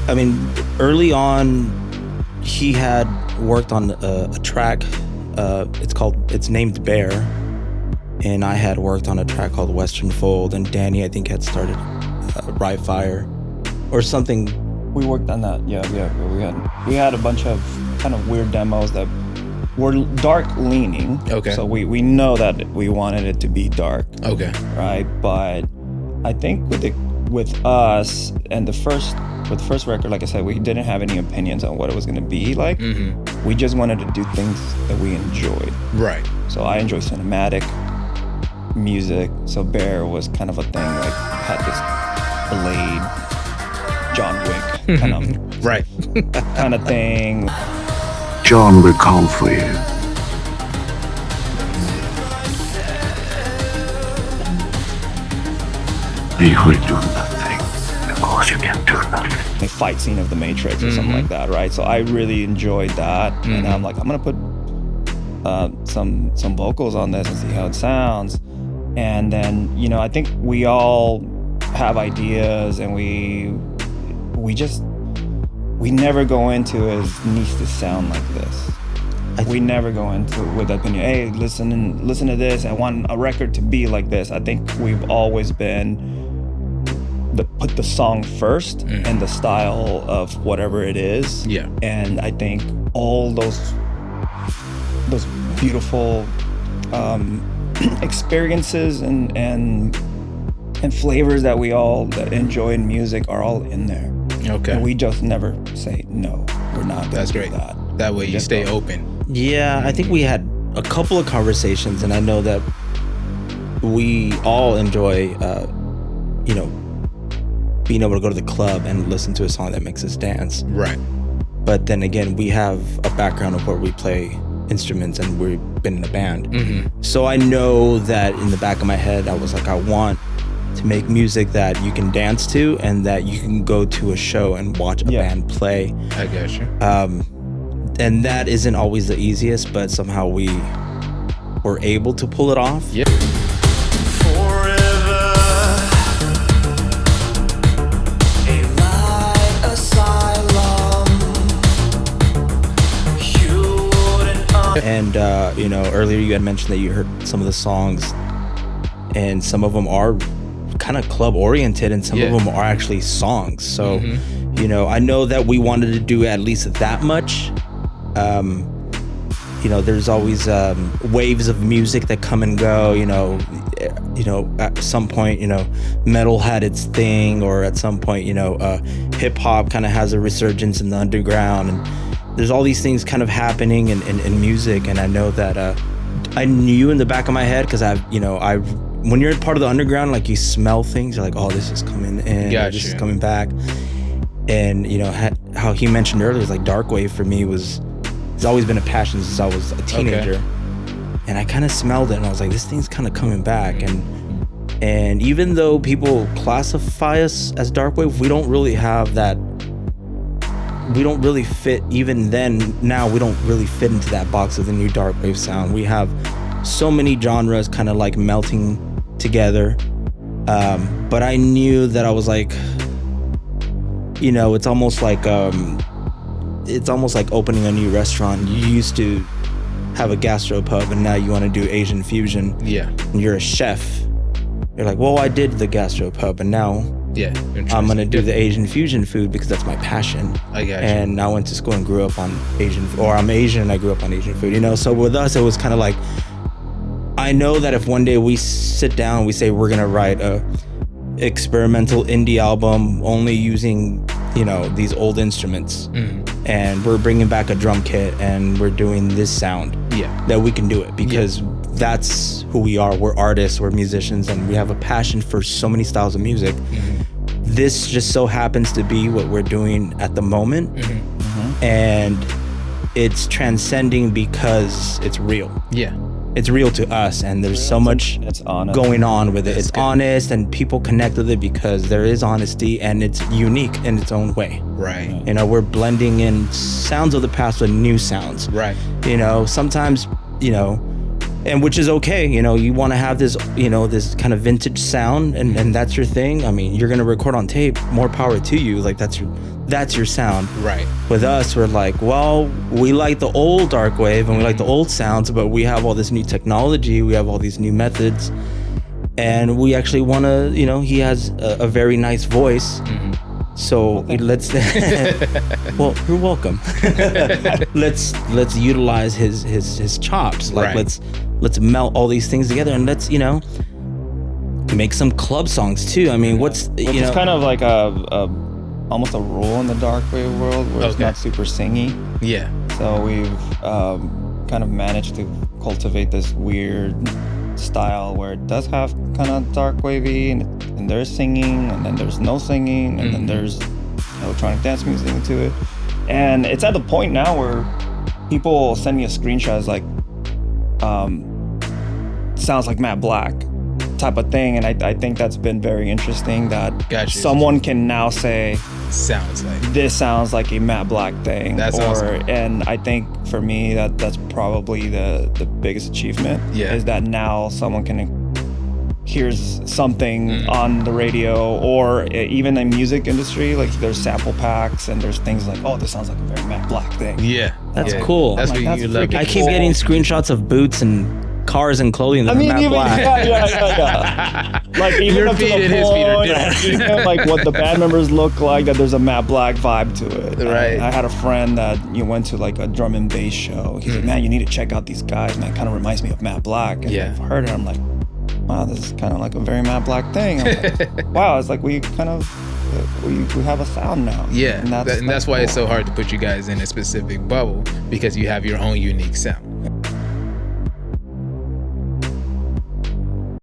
I mean, early on, he had worked on a track. It's named Bear, and I had worked on a track called Western Fold, and Danny, I think, had started Rye Fire or something. We worked on that. Yeah. We had a bunch of kind of weird demos that were dark leaning. Okay. So we know that we wanted it to be dark. Okay. Right, but I think with us and the first record, like I said, we didn't have any opinions on what it was going to be like. We just wanted to do things that we enjoyed. Right. So I enjoy cinematic music. So Bear was kind of a thing, like had this Blade, John Wick kind of right kind of thing. John will come for you. You will do nothing because you can do nothing. A fight scene of The Matrix or something like that, right? So I really enjoyed that, and I'm like, I'm gonna put some vocals on this and see how it sounds. And then, you know, I think we all have ideas, and we never go into it needs to sound like this. We never go into it with opinion. Hey, listen to this. I want a record to be like this. I think we've always been put the song first and the style of whatever it is. Yeah. And I think all those beautiful experiences and flavors that we all enjoy in music are all in there. Okay. And we just never say no. We're not. That's great. That way you stay open. Yeah, I think we had a couple of conversations, and I know that we all enjoy, you know, being able to go to the club and listen to a song that makes us dance. Right. But then again, we have a background of where we play instruments and we've been in a band. So I know that in the back of my head, I was like, I want to make music that you can dance to and that you can go to a show and watch a band play. I got you. And that isn't always the easiest, but somehow we were able to pull it off. Yeah. And you know, earlier you had mentioned that you heard some of the songs, and some of them are kind of club oriented, and some of them are actually songs. So, you know, I know that we wanted to do at least that much. You know, there's always waves of music that come and go. You know, at some point, you know, metal had its thing, or at some point, you know, hip hop kind of has a resurgence in the underground, and there's all these things kind of happening in music. And I know that I knew in the back of my head, because when you're part of the underground, like, you smell things, you're like, oh, this is coming in, this is coming back. And you know how he mentioned earlier, it's like Darkwave for me it's always been a passion since I was a teenager. And I kind of smelled it, and I was like, this thing's kind of coming back. And even though people classify us as Darkwave, we don't really have that. We don't really fit, even then, now we don't really fit into that box of the new Darkwave sound. We have so many genres kind of like melting together. But I knew that I was like, you know, it's almost like opening a new restaurant. You used to have a gastropub, and now you want to do Asian fusion. Yeah. And you're a chef. You're like, well, I did the gastropub, and now I'm gonna do the Asian fusion food because that's my passion. I got you. And I went to school and grew up on I'm Asian and I grew up on Asian food, you know? So with us, it was kind of like, I know that if one day we sit down, we say we're gonna write a experimental indie album only using, you know, these old instruments, and we're bringing back a drum kit and we're doing this sound, that we can do it, because that's who we are. We're artists, we're musicians, and we have a passion for so many styles of music. This just so happens to be what we're doing at the moment. And it's transcending because it's real. It's real to us, and there's so much going on with it. It's honest, and people connect with it because there is honesty, and it's unique in its own way. Right. You know, we're blending in sounds of the past with new sounds. Right. You know, sometimes, you know, and which is okay. You know, you want to have this, you know, this kind of vintage sound, and that's your thing. I mean, you're gonna record on tape, more power to you. Like that's your sound. Right. With us, we're like, well, we like the old Darkwave and we like the old sounds, but we have all this new technology, we have all these new methods, and we actually want to, you know, he has a very nice voice. So let's well, you're welcome. let's utilize his chops. Like Right. let's melt all these things together, and let's, you know, make some club songs too. I mean, what's Which you know, is kind of like a almost a rule in the Darkwave world where it's Okay. not super singy. Yeah. So we've kind of managed to cultivate this weird style where it does have kind of dark wavy, and there's singing, and then there's no singing, and then there's electronic dance music into it. And it's at the point now where people send me a screenshot as like, sounds like Matte Black type of thing. And I think that's been very interesting that Gotcha. someone can now say, Sounds like. this sounds like a Matte Black thing. That's awesome. And I think for me that's probably the biggest achievement. Yeah. Is that now someone can hears something on the radio, or even in music industry, like there's sample packs and there's things like, oh, this sounds like a very Matte Black thing. Yeah. That's Yeah. cool. That's I'm what like, you that's love. freaking I keep getting screenshots of boots and cars and clothing that I mean, are Matte even Black. yeah. Like even Your up to feet the and his feet are point, different. even like what the band members look like, that there's a Matte Black vibe to it. Right. I had a friend that went to like a drum and bass show. He's like, man, you need to check out these guys, man. Kind of reminds me of Matte Black. And Yeah. I've heard it. I'm like, wow, this is kind of like a very Matte Black thing. I'm like, wow, it's like we kind of we have a sound now. Yeah. and that's why it's cool. so hard to put you guys in a specific bubble, because you have your own unique sound.